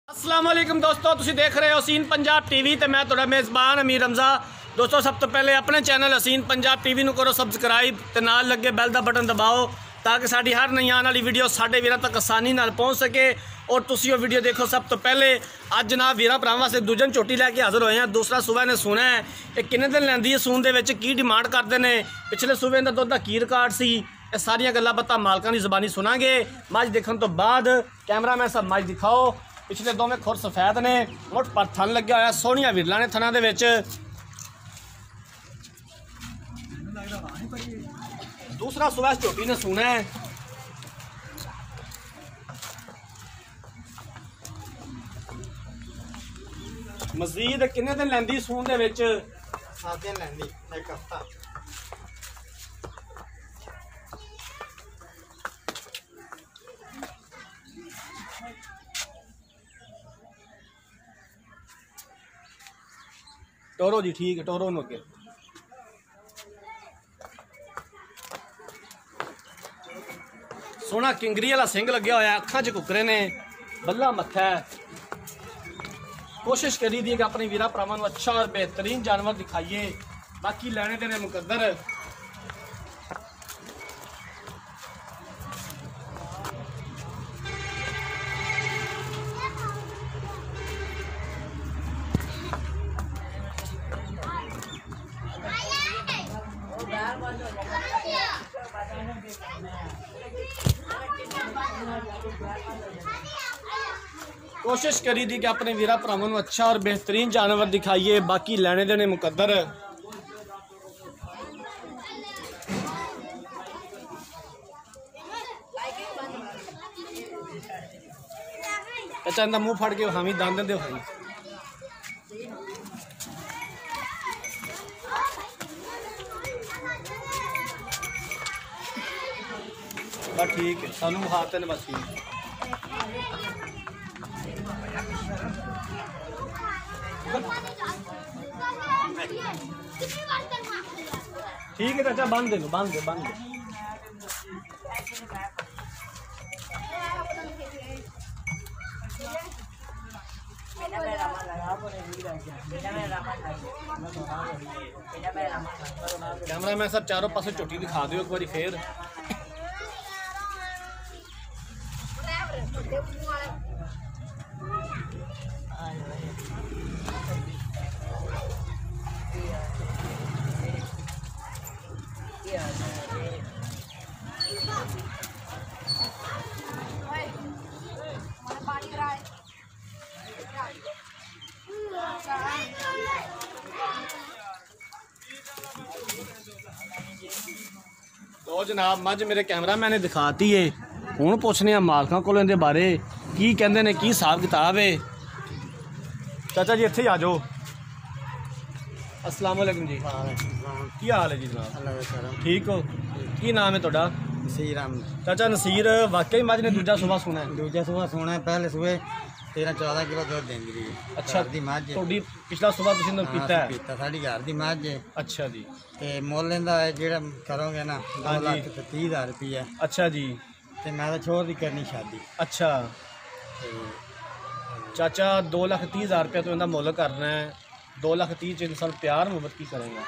अस्सलाम वालेकुम दोस्तों, तुसीं देख रहे हो हसीन पंजाब टीवी ते मैं तुहाडा मेज़बान अमीर रमज़ा। दोस्तों सब तो पहले अपने चैनल हसीन पंजाब टीवी नूं करो सबसक्राइब ते नाल लगे बैल दा बटन दबाओ ताकि साडी हर नई आने वाली वीडियो साडे वीरां तक आसानी नाल पहुँच सके और तुसीं वो वीडियो देखो। सब तो पहले अज जनाब वीरां भरावां वास्ते दूजन झोटी लैके हाज़र होए हैं। दूसरा सूबा ने सुना है ये किन्ने दिन लैंदी है, सून दे विच की डिमांड करते हैं, पिछले सूबे दा दुध दा की रिकॉर्ड सी, ये सारियां गल्लां बातां मालकां दी ज़बानी सुनांगे। मझ देखने तो बाद कैमरामैन साहब मझ दिखाओ, पिछले दोवें खुर सफेद ने, मुठ पर थन लग्या होया, सोहणियां विरलां ने थनां दे विच। दूसरा सूबा झोटी ने सुना है मजीद किन्ने दिन लैंदी सून दे विच? 7 दिन लैंदी, एक हफ्ता। टोरो जी ठीक है, टोरो नूं अगे सोहना किंगरी वाला सिंह लग्या होया, अखां च कुकरे ने, बल्ला मत्था है। कोशिश करी दी कि अपने वीरा भरावां नूं अच्छा और बेहतरीन जानवर दिखाइए, बाकी लैने देने मुकद्दर। कोशिश करी दी कि अपने वीरा भरावां नूं अच्छा और बेहतरीन जानवर दिखाइए, बाकी लैने देने मुकद्दर। अच्छा इंदा मुंह फड़ के हामी दंद दे भाई। बस ठीक है, सानू हाथ ने बस ठीक है चाचा, बांध दे बांध दे बांध दे। कैमरा मैन सब चारों पासे झोटी दिखा दो एक बारी फिर। तो जनाब मझ मेरे कैमरा मैन ने दिखाती है, हुण पुछने मालकां कोलों इहदे बारे की कहंदे ने, की हिसाब किताब है। चाचा जी इत्थे आ जाओ। अस्सलाम वालेकुम जी, की हाल है जी जनाब? ठीक हो? की नाम है तुहाडा? नसीर अहमद। चाचा नसीर, वाकई मझ ने दूजा सुबह सुना है? दूजा सुबह सोना है, पहले सुबह 13-14 किलो दुध देंदी रही। अच्छा दी मझ थोड़ी पिछला सुबह तुसीं दुध पीता है? पीता, साडी घर दी मझ है। अच्छा जी। ते मुੱਲ ਇਹਦਾ ਜਿਹੜਾ करोगे ना 2,30,000 रुपया। अच्छा जी। ते मैं तो छोड़ दी करनी शादी। अच्छा चाचा 2,30,000 रुपया तो इनका मुੱਲ करना है। 2,30,000 च इंसान प्यार मुहब्बत की करेगा?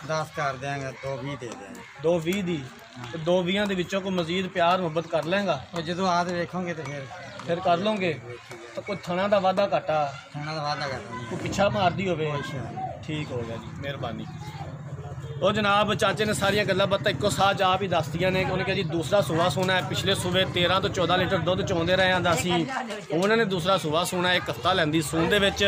10 कर देंगे, 2,20 दे देंगे। 2,20 दी? तो 2,20 के विचों को मजीद प्यार मुहब्बत कर लेगा? और जो आद वेखोगे तो फिर कर लोगे? तो कोई थना का वादा घाटा? खाना का वादा करना कोई पिछा मारदी होवे? ठीक हो गया जी, मेहरबानी। तो जनाब चाचे ने सारिया गल्लां बातां इक्को साथ आप ही दस दियां ने। उन्हें कहा जी दूसरा सूबा सोना है, पिछले सूबे 13 तो 14 लीटर दुध चोंदे रहे हैं दासी, उन्होंने दूसरा सूबा सोना है, एक हफ्ता लैंदी सून दे विच।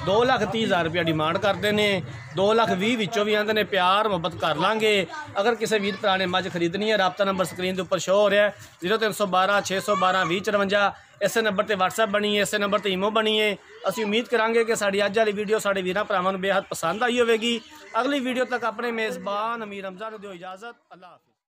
2,30,000 रुपया डिमांड करते हैं, 2,20,000 विचों भी आंदे ने प्यार मुहब्बत कर लांगे। अगर किसी वीर भरा ने मझ खरीदनी है, राबता नंबर स्क्रीन के उपर शो हो रहा है 0312 612 2054। इस नंबर पर WhatsApp बनी है, इस नंबर पर ईमो बनी है। असी उम्मीद करांगे कि साड़ी अज वाली वीडियो साढ़े वीरां भरावां नूं बेहद पसंद आई होगी। अगली वीडियो तक अपने मेज़बान अमीर रमज़ा नूं दिओ इजाज़त। अल्लाह।